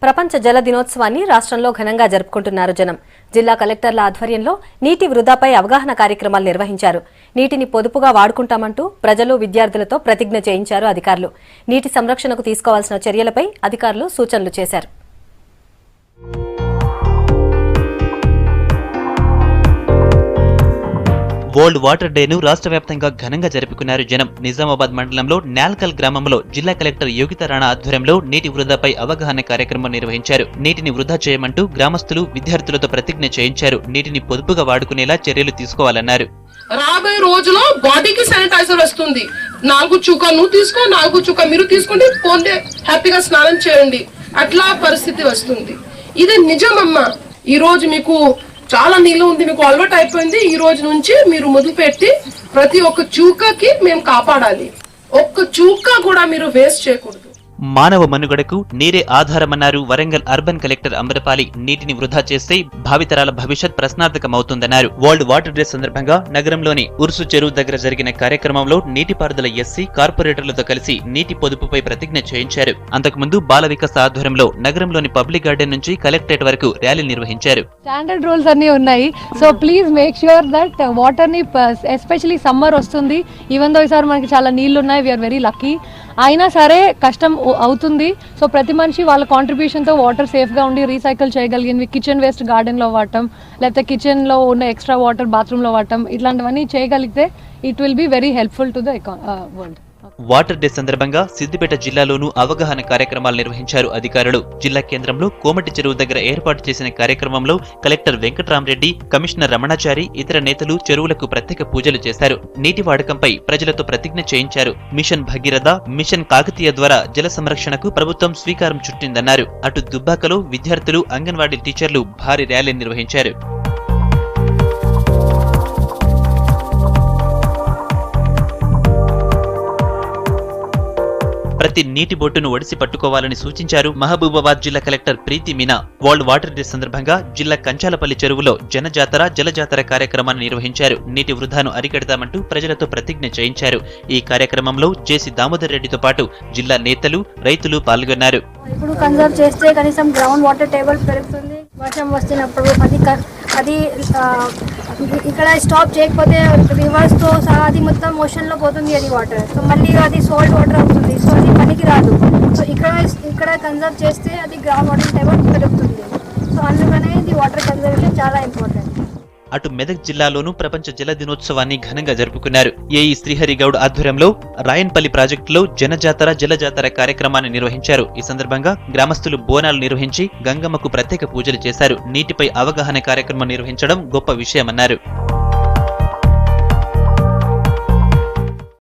ప్రపంచ జల దినోత్సవాన్ని రాష్ట్రంలో ఘనంగా జరుపుకుంటున్నారు జనం. జిల్లా కలెక్టర్ల ఆధ్వర్యంలో నీటి వృధాపై అవగాహన కార్యక్రమాలు నిర్వహించారు. నీటిని పొదుపుగా వాడుకుంటామంటూ ప్రజలు, విద్యార్థులతో ప్రతిజ్ఞ చేయించారు అధికారులు. నీటి సంరక్షణకు తీసుకోవాల్సిన చర్యలపై అధికారులు సూచనలు చేశారు. వరల్డ్ వాటర్ డేను రాష్ట్ర వ్యాప్తంగా ఘనంగా జరుపుకున్నారు జనం. నిజామాబాద్ మండలంలో నాల్కల్ గ్రామంలో జిల్లా కలెక్టర్ యోగిత రాణా ఆధ్వర్యంలో నీటి వృధాపై అవగాహన కార్యక్రమం నిర్వహించారు. నీటిని వృధా చేయమంటూ గ్రామస్తులు, విద్యార్థులతో ప్రతిజ్ఞ చేయించారు. నీటిని పొదుపుగా వాడుకునేలా చర్యలు తీసుకోవాలన్నారు. రాబోయే రోజులో బాడీకి శానిటైజర్ వస్తుంది. 4 చుక్క నువ్వు తీసుకో, 4 చుక్క మీరు తీసుకోండి, పోండి హ్యాపీగా స్నానం చేయండి, అట్లా పరిస్థితి వస్తుంది. ఇది నిజమమ్మా. ఈ రోజు మీకు చాలా నీళ్ళు ఉంది, మీకు అలవాటు అయిపోయింది. ఈ రోజు నుంచి మీరు మొదలుపెట్టి ప్రతి ఒక్క చుక్కకి మేము కాపాడాలి. ఒక్క చుక్క కూడా మీరు వేస్ట్ చేయకూడదు. మానవ మనుగడకు నీరే ఆధారమన్నారు వరంగల్ అర్బన్ కలెక్టర్ అమరపాలి. నీటిని వృధా చేస్తే భావితరాల భవిష్యత్ ప్రశ్నార్థకమవుతుందన్నారు. వరల్డ్ వాటర్ డే సందర్భంగా నగరంలోని ఉర్సు చెరువు దగ్గర జరిగిన కార్యక్రమంలో నీటిపారుదల ఎస్సీ కార్పొరేటర్లతో కలిసి నీటి పొదుపుపై ప్రతిజ్ఞ చేయించారు. అంతకుముందు బాల వికాస్ ఆధ్వర్యంలో నగరంలోని పబ్లిక్ గార్డెన్ నుంచి కలెక్టరేట్ వరకు ర్యాలీ నిర్వహించారు. స్టాండర్డ్ రూల్స్ అన్ని ఉన్నాయి. So please make sure that water ని, ఎస్పెషలీ సమ్మర్ వస్తుంది, ఈవెన్ దో ఈసారి మనకి చాలా నీళ్లు ఉన్నాయి, వీఆర్ వెరీ లక్కీ. అయినా సరే కష్టం అవుతుంది. సో ప్రతి మనిషి వాళ్ళ కాంట్రిబ్యూషన్తో వాటర్ సేఫ్గా ఉండి రీసైకిల్ చేయగలిగినవి, కిచెన్ వేస్ట్ గార్డెన్లో వాడటం, లేకపోతే కిచెన్లో ఉన్న ఎక్స్ట్రా వాటర్ బాత్రూంలో వాడటం, ఇట్లాంటివన్నీ చేయగలిగితే it will be very helpful to the world. Water day సందర్భంగా సిద్దిపేట జిల్లాలోనూ అవగాహన కార్యక్రమాలు నిర్వహించారు అధికారులు. జిల్లా కేంద్రంలో కోమటి చెరువు దగ్గర ఏర్పాటు చేసిన కార్యక్రమంలో కలెక్టర్ వెంకట్రామరెడ్డి, కమిషనర్ రమణాచారి, ఇతర నేతలు చెరువులకు ప్రత్యేక పూజలు చేశారు. నీటి వాడకంపై ప్రజలతో ప్రతిజ్ఞ చేయించారు. మిషన్ భగీరథ, మిషన్ కాకతీయ ద్వారా జల సంరక్షణకు ప్రభుత్వం శ్రీకారం చుట్టిందన్నారు. అటు దుబ్బాకలో విద్యార్థులు, అంగన్వాడీ టీచర్లు భారీ ర్యాలీ నిర్వహించారు. ప్రతి నీటి బొట్టును ఒడిసి పట్టుకోవాలని సూచించారు మహబూబాబాద్ జిల్లా కలెక్టర్ ప్రీతి మీనా. వరల్డ్ వాటర్ డే సందర్భంగా జిల్లా కంచాలపల్లి చెరువులో జనజాతర, జలజాతర కార్యక్రమాన్ని నిర్వహించారు. నీటి వృధాను అరికడతామంటూ ప్రజలతో ప్రతిజ్ఞ చేయించారు. ఈ కార్యక్రమంలో జేసీ దామోదర్ రెడ్డితో పాటు జిల్లా నేతలు, రైతులు పాల్గొన్నారు. ఇప్పుడు కన్సర్వ్ చేస్తే కనీసం గ్రౌండ్ వాటర్ టేబుల్ పెరుగుతుంది. వర్షం వస్తున్నప్పుడు అది ఇక్కడ స్టాప్ చేయకపోతే రివర్స్తో సహా అది మొత్తం ఓషన్లో పోతుంది అది వాటర్. సో మళ్ళీ అది సాల్ట్ వాటర్ అవుతుంది. సో అది పనికి రాదు. సో ఇక్కడ కన్సర్వ్ చేస్తే అది గ్రౌండ్ వాటర్ టేబుల్ పెరుగుతుంది. సో అందుకనే ఇది వాటర్ కన్సర్వేషన్ చాలా ఇంపార్టెంట్. అటు మెదక్ జిల్లాలోనూ ప్రపంచ జల దినోత్సవాన్ని ఘనంగా జరుపుకున్నారు. ఏఈ శ్రీహరిగౌడ్ ఆధ్వర్యంలో రాయన్పల్లి ప్రాజెక్టులో జనజాతర, జలజాతర కార్యక్రమాన్ని నిర్వహించారు. ఈ సందర్భంగా గ్రామస్తులు బోనాలు నిర్వహించి గంగమ్మకు ప్రత్యేక పూజలు చేశారు. నీటిపై అవగాహన కార్యక్రమం నిర్వహించడం గొప్ప విషయమన్నారు.